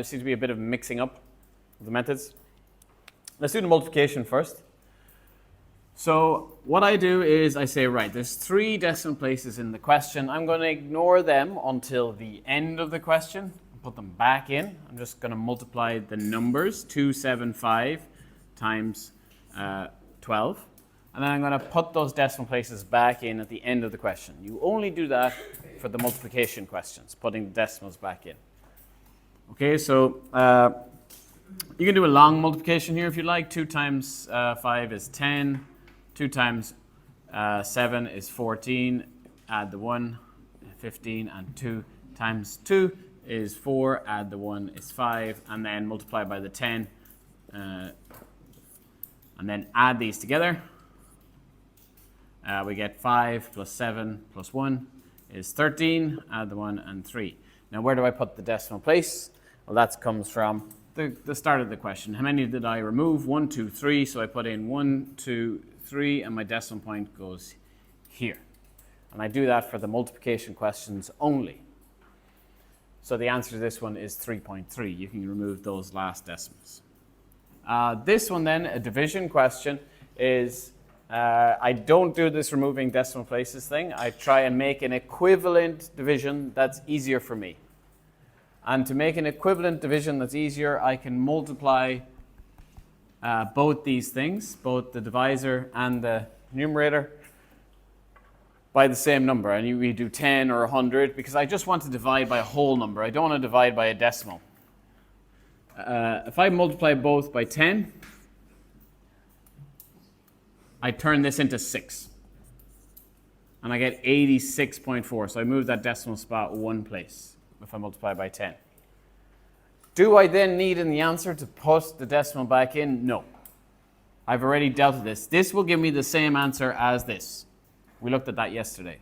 There seems to be a bit of mixing up of the methods. Let's do the multiplication first. So what I do is I say, right, there's 3 decimal places in the question. I'm going to ignore them until the end of the question and put them back in. I'm just going to multiply the numbers, 275 times 12. And then I'm going to put those decimal places back in at the end of the question. You only do that for the multiplication questions, putting the decimals back in. Okay, so you can do a long multiplication here if you like. 2 times 5 is 10. 2 times 7 is 14, add the 1, 15, and 2 times 2 is 4, add the 1 is 5, and then multiply by the 10, and then add these together. We get 5 plus 7 plus 1 is 13, add the 1 and 3. Now where do I put the decimal place? Well, that comes from the start of the question. How many did I remove? 1, 2, 3, so I put in 1, 2, 3, and my decimal point goes here. And I do that for the multiplication questions only. So the answer to this one is 3.3. You can remove those last decimals. This one then, a division question, is I don't do this removing decimal places thing. I try and make an equivalent division that's easier for me. And to make an equivalent division that's easier, I can multiply both these things, both the divisor and the numerator, by the same number. And we do 10 or 100 because I just want to divide by a whole number. I don't want to divide by a decimal. If I multiply both by 10, I turn this into 6. And I get 86.4. So I move that decimal spot 1 place if I multiply by 10. Do I then need in the answer to put the decimal back in? No. I've already dealt with this. This will give me the same answer as this. We looked at that yesterday.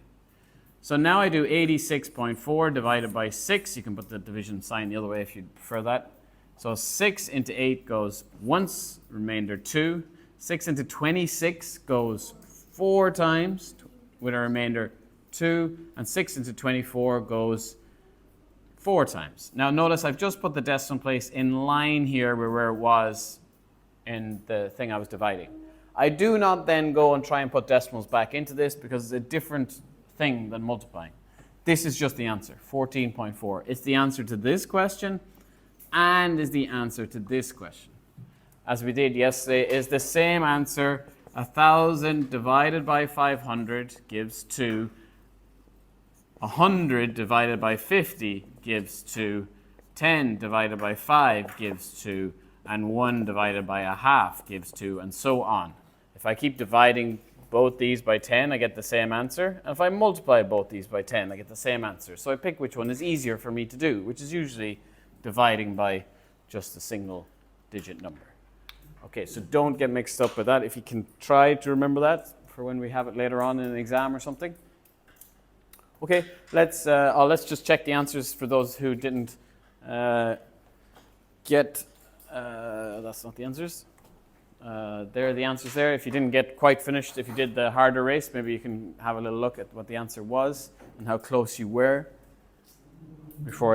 So now I do 86.4 divided by 6. You can put the division sign the other way if you prefer that. So 6 into 8 goes once, remainder 2. 6 into 26 goes 4 times with a remainder 2. And 6 into 24 goes 4 times. Now notice I've just put the decimal place in line here where it was in the thing I was dividing. I do not then go and try and put decimals back into this because it's a different thing than multiplying. This is just the answer, 14.4. It's the answer to this question and is the answer to this question. As we did yesterday, is the same answer. 1,000 divided by 500 gives 2. 100 divided by 50 gives 2. 10 divided by 5 gives 2. And 1 divided by a half gives 2, and so on. If I keep dividing both these by 10, I get the same answer. And if I multiply both these by 10, I get the same answer. So I pick which one is easier for me to do, which is usually dividing by just a single digit number. Okay, so don't get mixed up with that. If you can try to remember that for when we have it later on in an exam or something. Okay, let's just check the answers for those who didn't get, that's not the answers. There are the answers there. If you didn't get quite finished, if you did the harder race, maybe you can have a little look at what the answer was and how close you were before